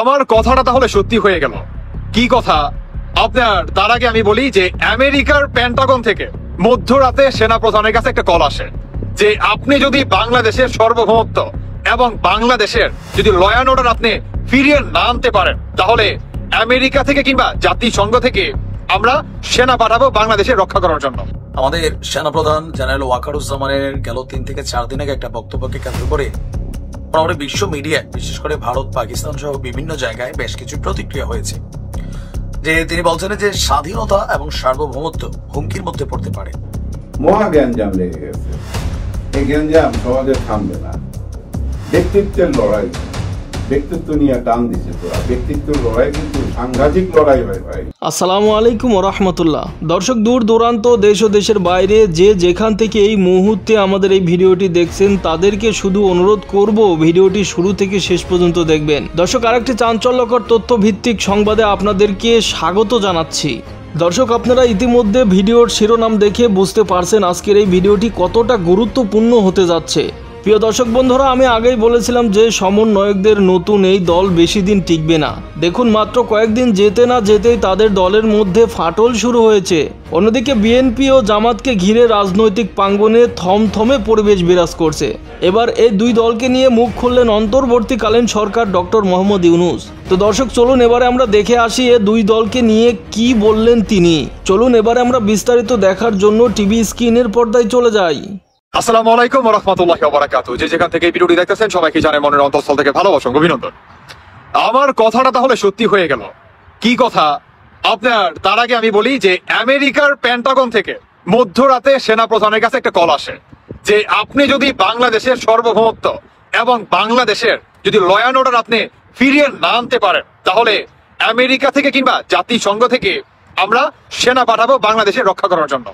আমার কথাটা তাহলে সত্যি হয়ে গেল। কি কথা? আপনার তার আগে আমি বলি যে আমেরিকার পেন্টাগন থেকে মধ্যরাতে সেনা প্রধানের কাছে একটা কল আসে যে আপনি যদি বাংলাদেশের সার্বভৌমত্ব এবং বাংলাদেশের যদি ল অ্যান্ড অর্ডার আপনি ফিরিয়ে না আনতে পারেন, তাহলে আমেরিকা থেকে কিংবা জাতিসংঘ থেকে আমরা সেনা পাঠাবো বাংলাদেশে রক্ষা করার জন্য। আমাদের সেনাপ্রধান জেনারেল ওয়াকারুজ্জামানের গেল 3 থেকে 4 দিন আগে একটা বক্তব্যকে কেন্দ্র করে মোটামুটি বিশ্ব মিডিয়ায়, বিশেষ করে ভারত, পাকিস্তান সহ বিভিন্ন জায়গায় বেশ কিছু প্রতিক্রিয়া হয়েছে। যে তিনি বলছেন যে স্বাধীনতা এবং সার্বভৌমত্ব হুমকির মধ্যে পড়তে পারে। মহা গ্যাঞ্জাম লেগে গেছে। এই গ্যাঞ্জাম সমাজে থামবে না। ব্যক্তিত্বের লড়াই, ব্যক্তিত্ব নিয়ে টান দিছে তোরা। ব্যক্তিত্বের লড়াই কিন্তু সাংঘাতিক লড়াই হয় ভাই। আসসালামু আলাইকুম ওয়া রাহমাতুল্লাহ। দর্শক, দূর দূরান্ত দেশ ও দেশের বাইরে যে যেখান থেকে এই মুহূর্তে আমাদের এই ভিডিওটি দেখছেন তাদেরকে শুধু অনুরোধ করব ভিডিওটি শুরু থেকে শেষ পর্যন্ত দেখবেন। দর্শক, আরেকটি চাঞ্চল্যকর তথ্য ভিত্তিক সংবাদে আপনাদেরকে স্বাগত জানাচ্ছি। দর্শক, আপনারা ইতিমধ্যে ভিডিওর শিরোনাম দেখে বুঝতে পারছেন আজকের এই ভিডিওটি কতটা গুরুত্বপূর্ণ হতে যাচ্ছে। প্রিয় দর্শক বন্ধুরা, আমি আগেই বলেছিলাম যে সমন্বয়কদের নতুন এই দল বেশি দিন টিকবে না। দেখুন, মাত্র কয়েকদিন যেতে না যেতেই তাদের দলের মধ্যে ফাটল শুরু হয়েছে। অন্যদিকে বিএনপি ও জামাতকে ঘিরে রাজনৈতিক প্রাঙ্গণে থমথমে পরিবেশ বিরাজ করছে। এবার এই দুই দলকে নিয়ে মুখ খুললেন অন্তর্বর্তীকালীন সরকার ডক্টর মোহাম্মদ ইউনূস। তো দর্শক, চলুন এবারে আমরা দেখে আসি এ দুই দলকে নিয়ে কি বললেন তিনি। চলুন এবারে আমরা বিস্তারিত দেখার জন্য টিভি স্ক্রিনের পর্দায় চলে যাই। আসসালামু আলাইকুম ওয়া রাহমাতুল্লাহি ওয়া বারাকাতুহু। যে যেখান থেকে এই ভিডিওটি দেখতেছেন সবাইকে জানাই মনের অন্তঃস্থল থেকে ভালোবাসা ও অভিনন্দন। আমার কথাটা তাহলে সত্যি হয়ে গেল। কি কথা? আপনার তার আগে আমি বলি যে আমেরিকার পেন্টাগন থেকে মধ্যরাতে সেনা প্রধানের কাছে একটা কল আসে যে আপনি যদি বাংলাদেশের সার্বভৌমত্ব এবং বাংলাদেশের যদি ল অ্যান্ড অর্ডার আপনি ফিরিয়ে না আনতে পারেন, তাহলে আমেরিকা থেকে কিংবা জাতিসংঘ থেকে আমরা সেনা পাঠাবো বাংলাদেশে রক্ষা করার জন্য।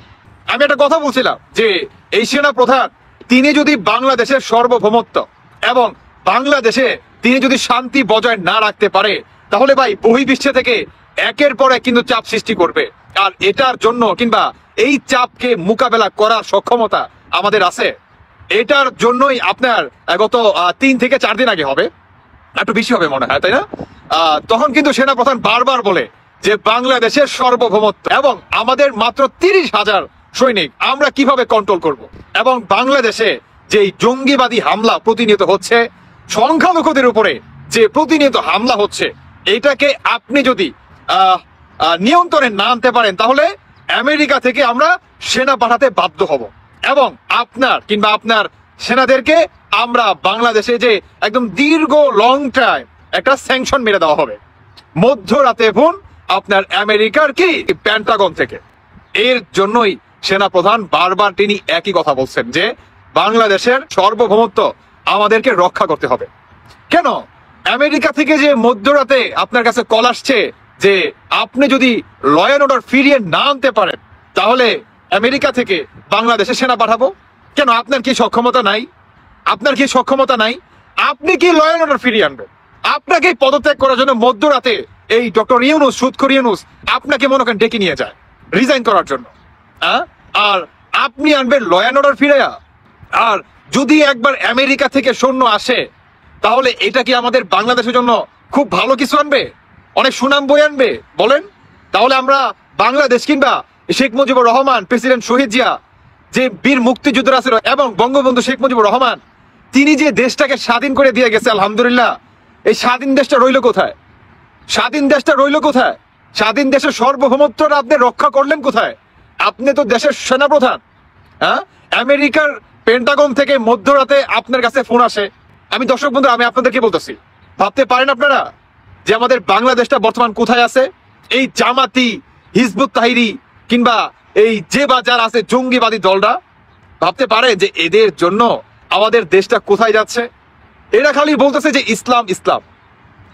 আমি একটা কথা বলছিলাম যে এই সেনা প্রধান তিনি যদি বাংলাদেশের সার্বভৌমত্ব এবং বাংলাদেশে তিনি যদি শান্তি বজায় না রাখতে পারে, তাহলে ভাই বহির্বিশ্বে থেকে একের পর এক কিন্তু চাপ সৃষ্টি করবে। আর এটার জন্য কিংবা এই চাপকে মোকাবেলা করার সক্ষমতা আমাদের আছে। এটার জন্যই আপনার গত 3 থেকে 4 দিন আগে হবে, একটু বেশি হবে মনে হয়, তাই না? তখন কিন্তু সেনা প্রধান বারবার বলে যে বাংলাদেশের সার্বভৌমত্ব এবং আমাদের মাত্র 30,000 সৈনিক আমরা কিভাবে কন্ট্রোল করব, এবং বাংলাদেশে যে জঙ্গিবাদী হামলা প্রতিনিয়ত হচ্ছে, সংখ্যালঘুদের উপরে যে প্রতিনিয়ত হামলা হচ্ছে, এটাকে আপনি যদি নিয়ন্ত্রণে না আনতে পারেন, তাহলে আমেরিকা থেকে আমরা সেনা পাঠাতে বাধ্য হব এবং আপনার কিংবা আপনার সেনাদেরকে আমরা বাংলাদেশে যে একদম দীর্ঘ লং টাইম একটা স্যাংশন মেরে দেওয়া হবে মধ্যরাতে ফোন আপনার আমেরিকার কি পেন্টাগন থেকে। এর জন্যই সেনা প্রধান বারবার তিনি একই কথা বলছেন যে বাংলাদেশের সার্বভৌমত্ব আমাদেরকে রক্ষা করতে হবে। কেন আমেরিকা থেকে যে মধ্যরাতে আপনার কাছে কল আসছে যে আপনি যদি ল অ্যান্ড অর্ডার ফিরিয়ে না আনতে পারেন, তাহলে আমেরিকা থেকে বাংলাদেশে সেনা পাঠাবো? কেন আপনার কি সক্ষমতা নাই? আপনার কি সক্ষমতা নাই? আপনি কি ল অ্যান্ড অর্ডার ফিরিয়ে আনবেন? আপনাকে পদত্যাগ করার জন্য মধ্যরাতে এই ডক্টর ইউনূস, সুদখোর ইউনূস আপনাকে মনে করেন ডেকে নিয়ে যায় রিজাইন করার জন্য, আর আপনি আনবেন ল অ্যান্ড অর্ডার ফিরে? আর যদি একবার আমেরিকা থেকে সৈন্য আসে, তাহলে এটা কি আমাদের বাংলাদেশের জন্য খুব ভালো কিছু আনবে? অনেক সুনাম বয়ে আনবে? বলেন। তাহলে আমরা বাংলাদেশ কিংবা শেখ মুজিবুর রহমান, প্রেসিডেন্ট শহীদ জিয়া যে বীর মুক্তিযোদ্ধা আছে এবং বঙ্গবন্ধু শেখ মুজিবুর রহমান, তিনি যে দেশটাকে স্বাধীন করে দিয়ে গেছে, আলহামদুলিল্লাহ, এই স্বাধীন দেশটা রইল কোথায়? স্বাধীন দেশটা রইল কোথায়? স্বাধীন দেশের সার্বভৌমত্বটা আপনি রক্ষা করলেন কোথায়? আপনি তো দেশের সেনাপ্রধান। আমেরিকার পেন্টাগন থেকে মধ্যরাতে আপনার কাছে ফোন আসে। আমি দর্শক বন্ধু, আমি আপনাদেরকে বলতেছি, ভাবতে পারেন আপনারা যে আমাদের বাংলাদেশটা বর্তমান কোথায় আছে? এই জামাতি, হিজবুত তাহরিরি কিংবা এই যে বাজার আছে জঙ্গিবাদী দলরা, ভাবতে পারে যে এদের জন্য আমাদের দেশটা কোথায় যাচ্ছে? এরা খালি বলতেছে যে ইসলাম ইসলাম।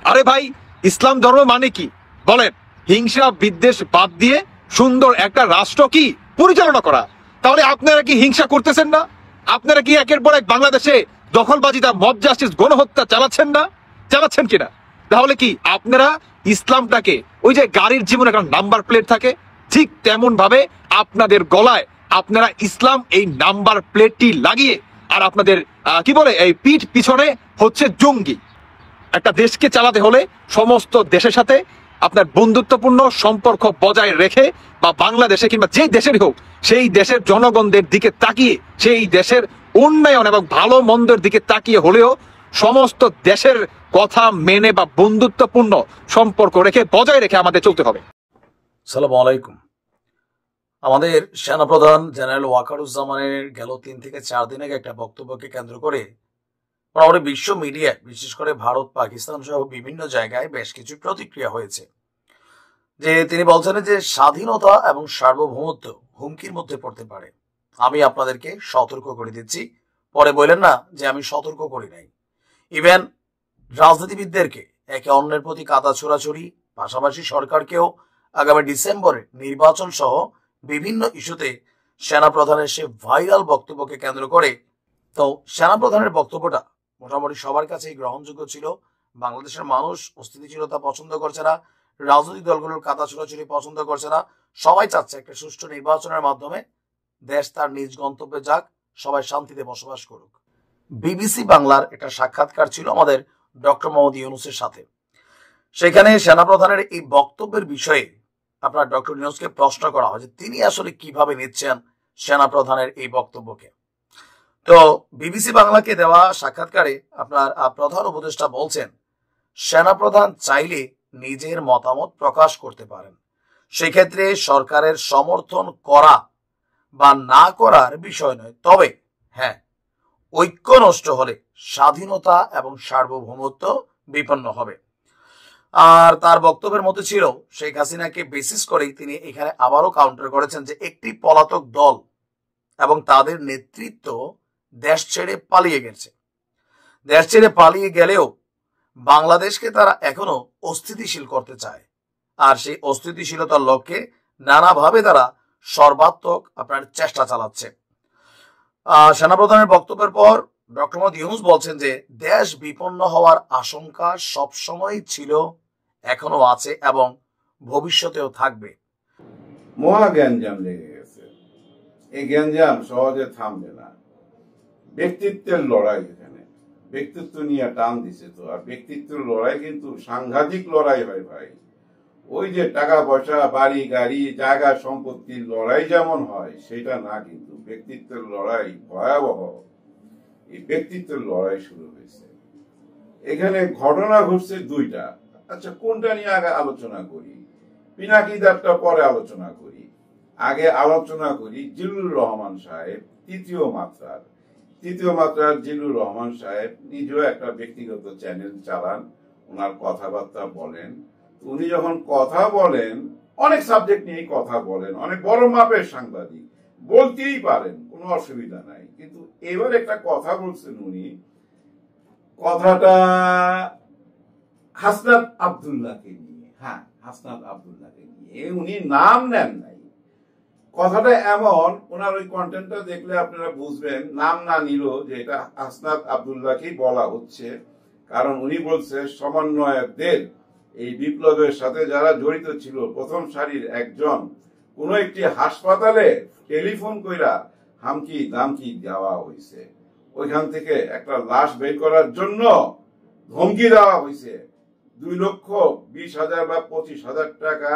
আরে ভাই, ইসলাম ধর্ম মানে কি বলেন? হিংসা বিদ্বেষ বাদ দিয়ে সুন্দর একটা রাষ্ট্র কি পরিচালনা করা। তাহলে আপনারা কি হিংসা করতেছেন না? আপনারা কি একের পর এক বাংলাদেশে দখলবাজিটা, মব জাস্টিস, গণহত্যা চালাচ্ছেন না? চালাচ্ছেন কিনা? তাহলে কি আপনারা ইসলামটাকে ওই যে গাড়ির জীবনে একটা নাম্বার প্লেট থাকে, ঠিক তেমন ভাবে আপনাদের গলায় আপনারা ইসলাম এই নাম্বার প্লেটটি লাগিয়ে, আর আপনাদের কি বলে এই পিঠ পিছনে হচ্ছে জঙ্গি। একটা দেশকে চালাতে হলে সমস্ত দেশের সাথে আপনার বন্ধুত্বপূর্ণ সম্পর্ক বজায় রেখে, বা বাংলাদেশে কিংবা যে দেশেরই হোক সেই দেশের জনগণদের দিকে তাকিয়ে, সেই দেশের উন্নয়ন এবং ভালো মন্দের দিকে তাকিয়ে হলেও সমস্ত দেশের কথা মেনে বা বন্ধুত্বপূর্ণ সম্পর্ক রেখে বজায় রেখে আমাদের চলতে হবে। সালাম আলাইকুম। আমাদের সেনাপ্রধান জেনারেল ওয়াকারুজ্জামানের গেল 3 থেকে 4 দিন আগে একটা বক্তব্যকে কেন্দ্র করে আমাদের বিশ্ব মিডিয়ায়, বিশেষ করে ভারত, পাকিস্তান সহ বিভিন্ন জায়গায় বেশ কিছু প্রতিক্রিয়া হয়েছে। যে তিনি বলছেন যে স্বাধীনতা এবং সার্বভৌমত্ব হুমকির মধ্যে পড়তে পারে। আমি আপনাদেরকে সতর্ক করে দিচ্ছি, পরে বললেন না যে আমি সতর্ক করি নাই। ইভেন রাজনীতিবিদদেরকে একে অন্যের প্রতি কাদা ছোড়াছুড়ি, পাশাপাশি সরকারকেও আগামী ডিসেম্বরে নির্বাচন সহ বিভিন্ন ইস্যুতে সেনাপ্রধানের সে ভাইরাল বক্তব্যকে কেন্দ্র করে, তো সেনাপ্রধানের বক্তব্যটা মোটামুটি সবার কাছেই গ্রহণযোগ্য ছিল। বাংলাদেশের মানুষ অস্থিতিশীলতা পছন্দ করছে না, রাজনৈতিক দলগুলোর কাদা ছোড়াছুড়ি পছন্দ করছে না। সবাই চাচ্ছে একটা সুষ্ঠু নির্বাচনের মাধ্যমে দেশ তার নিজ গন্তব্যে যাক, সবাই শান্তিতে বসবাস করুক। বিবিসি বাংলার একটা সাক্ষাৎকার ছিল আমাদের ডক্টর মোহাম্মদ ইউনূসের সাথে। সেখানে সেনাপ্রধানের এই বক্তব্যের বিষয়ে আপনার ডক্টর ইউনূসকে প্রশ্ন করা হয় যে তিনি আসলে কিভাবে নিচ্ছেন সেনাপ্রধানের এই বক্তব্যকে। তো বিবিসি বাংলাকে দেওয়া সাক্ষাৎকারে আপনার প্রধান উপদেষ্টা বলছেন, সেনাপ্রধান চাইলে নিজের মতামত প্রকাশ করতে পারেন, সেক্ষেত্রে সরকারের সমর্থন করা বা না করার বিষয় নয়। তবে হ্যাঁ, ঐক্য নষ্ট হলে স্বাধীনতা এবং সার্বভৌমত্ব বিপন্ন হবে। আর তার বক্তব্যের মধ্যে ছিল শেখ হাসিনাকে বেসিস করেই তিনি এখানে আবারও কাউন্টার করেছেন যে একটি পলাতক দল এবং তাদের নেতৃত্ব দেশ ছেড়ে পালিয়ে গেছে। দেশ ছেড়ে পালিয়ে গেলেও বাংলাদেশকে তারা এখনো অস্থিতিশীল করতে চায়, আর সেই অস্থিতিশীলতার লক্ষ্যে নানাভাবে তারা সর্বাত্মক আপনার চেষ্টা চালাচ্ছে। সেনাপ্রধানের বক্তব্যের পর ডক্টর মোহাম্মদ ইউনূস বলছেন যে দেশ বিপন্ন হওয়ার আশঙ্কা সবসময় ছিল, এখনো আছে এবং ভবিষ্যতেও থাকবে। মহা গ্যাঞ্জাম লেগে গেছে। এই গ্যাঞ্জাম সহজে থামবে না। ব্যক্তিত্বের লড়াই, এখানে ব্যক্তিত্ব নিয়ে টান দিছে তো। আর ব্যক্তিত্বের লড়াই কিন্তু সাংঘাতিক লড়াই হয় ভাই। ওই যে টাকা পয়সা, বাড়ি গাড়ি, জায়গা সম্পত্তির লড়াই যেমন হয় সেটা না, কিন্তু ব্যক্তিত্বের লড়াই ভয়াবহ। এই ব্যক্তিত্বের লড়াই শুরু হয়েছে। এখানে ঘটনা ঘটছে দুইটা। আচ্ছা, কোনটা নিয়ে আগে আলোচনা করি? পিনাকিদারটা পরে আলোচনা করি। আগে আলোচনা করি জিল্লুর রহমান সাহেব, তৃতীয় মাত্রার জিল্লুর রহমান সাহেব নিজেও একটা ব্যক্তিগত চ্যানেল চালান, ওনার কথাবার্তা বলেন। উনি যখন কথা বলেন, অনেক সাবজেক্ট নিয়ে কথা বলেন, অনেক বড় মাপের সাংবাদিক, বলতেই পারেন, কোনো অসুবিধা নাই। কিন্তু এবার একটা কথা বলছেন উনি, কথাটা হাসনাত আব্দুল্লাহকে নিয়ে। হ্যাঁ, হাসনাত আব্দুল্লাহকে নিয়ে উনি নাম নেন নাই। কথাটা এমন, ওনার ওই কন্টেন্টটা দেখলে আপনারা বুঝবেন নাম না নিলেও যে এটা হাসনাত আব্দুল্লাহকেই বলা হচ্ছে। কারণ উনি বলছে সমন্বয়কদের, এই বিপ্লবের সাথে যারা জড়িত ছিল, প্রথম সারির একজন কোন একটি হাসপাতালে টেলিফোন কইরা হামকি দামকি দেওয়া হয়েছে। ওইখান থেকে একটা লাশ বের করার জন্য ধমকি দেওয়া হয়েছে। 2,20,000 বা 25,000 টাকা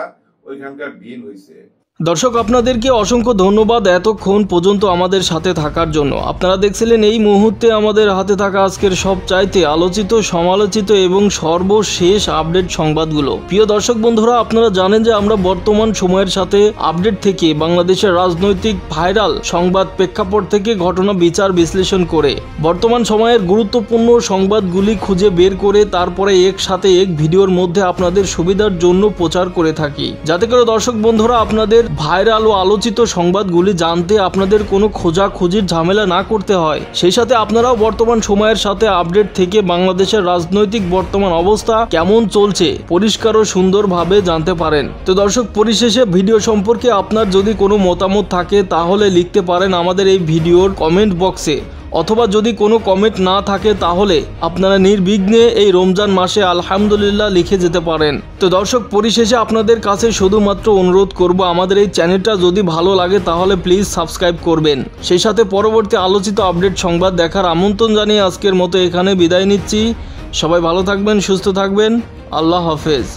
ওইখানকার বিল হয়েছে। দর্শক, আপনাদেরকে অসংখ্য ধন্যবাদ এতক্ষণ পর্যন্ত আমাদের সাথে থাকার জন্য। আপনারা দেখছিলেন এই মুহূর্তে আমাদের হাতে থাকা আজকের সবচাইতে আলোচিত, সমালোচিত এবং সর্বশেষ আপডেট সংবাদগুলো। প্রিয় দর্শক বন্ধুরা, আপনারা জানেন যে আমরা বর্তমান সময়ের সাথে আপডেট থেকে বাংলাদেশের রাজনৈতিক ভাইরাল সংবাদ প্রেক্ষাপট থেকে ঘটনা বিচার বিশ্লেষণ করে বর্তমান সময়ের গুরুত্বপূর্ণ সংবাদগুলি খুঁজে বের করে তারপরে একসাথে এক ভিডিওর মধ্যে আপনাদের সুবিধার জন্য প্রচার করে থাকি, যাতে করে দর্শক বন্ধুরা আপনাদের ভাইরাল ও আলোচিত সংবাদগুলি জানতে আপনাদের কোনো খোঁজাখুঁজির ঝামেলা না করতে হয়। সেই সাথে আপনারাও বর্তমান সময়ের সাথে আপডেট থেকে বাংলাদেশের রাজনৈতিক বর্তমান অবস্থা কেমন চলছে পরিষ্কার ও সুন্দরভাবে জানতে পারেন। তো দর্শক, পরিশেষে ভিডিও সম্পর্কে আপনার যদি কোনো মতামত থাকে তাহলে লিখতে পারেন আমাদের এই ভিডিওর কমেন্ট বক্সে, অথবা যদি কোনো কমেন্ট না থাকে তাহলে আপনারা নির্বিঘ্নে এই রমজান মাসে আলহামদুলিল্লাহ লিখে যেতে পারেন। তো দর্শক, পরিশেষে আপনাদের কাছে শুধুমাত্র অনুরোধ করব, আমাদের এই চ্যানেলটা যদি ভালো লাগে তাহলে প্লিজ সাবস্ক্রাইব করবেন। সেই সাথে পরবর্তী আলোচিত আপডেট সংবাদ দেখার আমন্ত্রণ জানিয়ে আজকের মতো এখানে বিদায় নিচ্ছি। সবাই ভালো থাকবেন, সুস্থ থাকবেন। আল্লাহ হাফেজ।